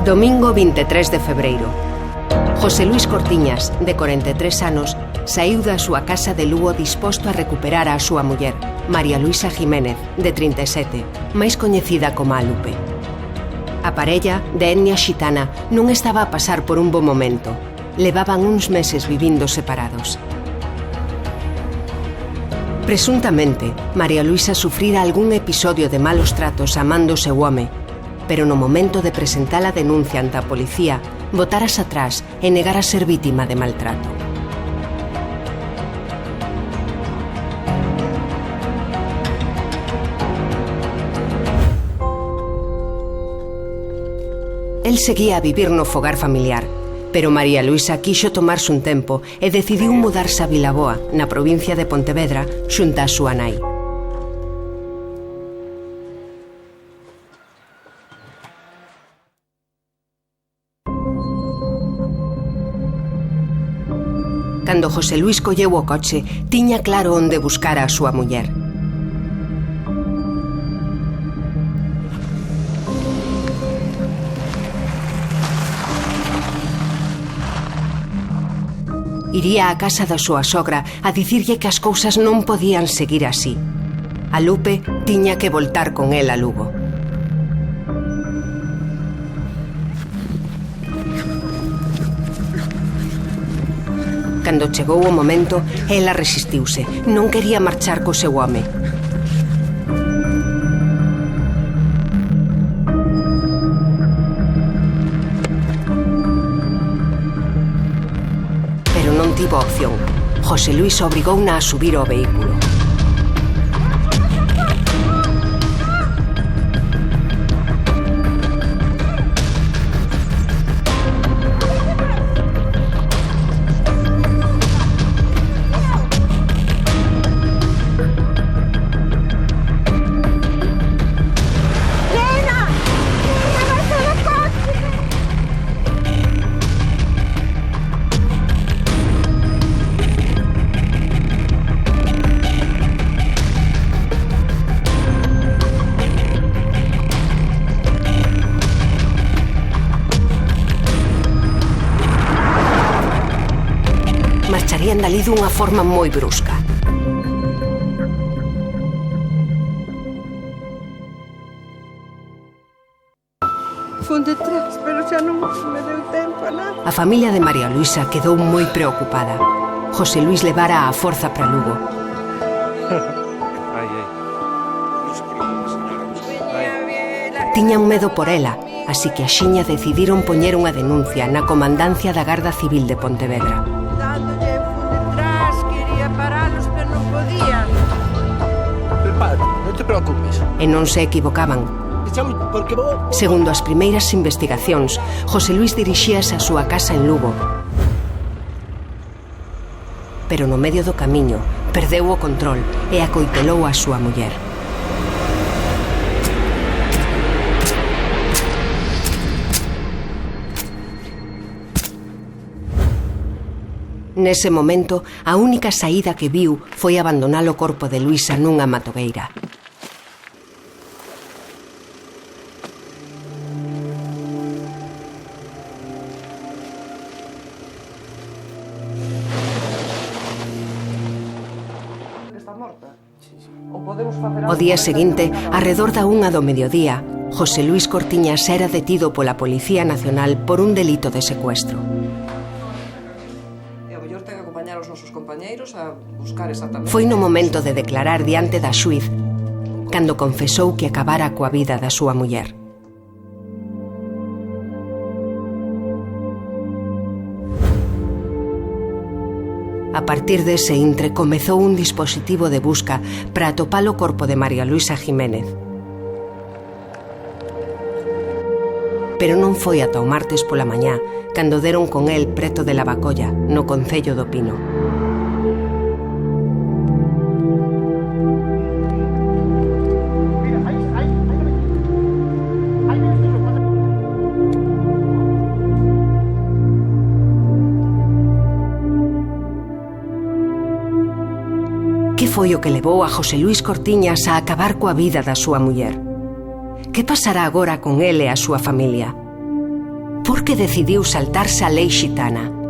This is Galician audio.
Domingo 23 de febreiro. José Luis Cortiñas, de 43 anos, saíu da súa casa de Lugo disposto a recuperar a súa muller, María Luisa Jiménez, de 37, máis coñecida como a Lupe. A parella, de etnia xitana, non estaba a pasar por un bo momento. Levaban uns meses vivindo separados. Presuntamente, María Luisa sufrira algún episodio de malos tratos amando o seu home, pero no momento de presentar a denuncia ante a policía, botarase atrás e negara ser vítima de maltrato. El seguía a vivir no fogar familiar, pero María Luisa quixo tomarse un tempo e decidiu mudarse a Vilaboa, na provincia de Pontevedra, xunta a súa nai. Cando José Luis colleu o coche, tiña claro onde buscar a súa muller. Iría á casa da súa sogra a dicirlle que as cousas non podían seguir así. A Lupe tiña que voltar con el a Lugo. Cando chegou o momento, ela resistiuse. Non quería marchar co seu home. Pero non tivo opción. José Luis obrigouna a subir ao vehículo. Marcharían dali dunha forma moi brusca. Fun detrás, pero xa non me deu tempo a nada. A familia de María Luisa quedou moi preocupada. José Luis levara a forza para Lugo. Tiñan medo por ela, así que axiña decidiron poñer unha denuncia na Comandancia da Garda Civil de Pontevedra. Dándolle fun detrás, quería paralos, pero non podían. Pero padre, non te preocupes. E non se equivocaban. Porque vou... Segundo as primeiras investigacións, José Luis dirixíase á súa casa en Lugo. Pero no medio do camiño, perdeu o control e acoitelou a súa muller. Nese momento, a única saída que viu foi abandonar o corpo de Luisa nunha matogueira. O día seguinte, arredor da 1 do mediodía, José Luis Cortiñas era detido pola Policía Nacional por un delito de secuestro. Foi no momento de declarar diante da xuíz cando confesou que acabara coa vida da súa muller. A partir dese intre comezou un dispositivo de busca para atopar o corpo de María Luisa Jiménez. Pero non foi ata o martes pola mañá cando deron con el preto de Lavacolla, no concello do Pino. Que foi o que levou a José Luis Cortiñas a acabar coa vida da súa muller? Que pasará agora con ele e a súa familia? Por que decidiu saltarse a lei xitana?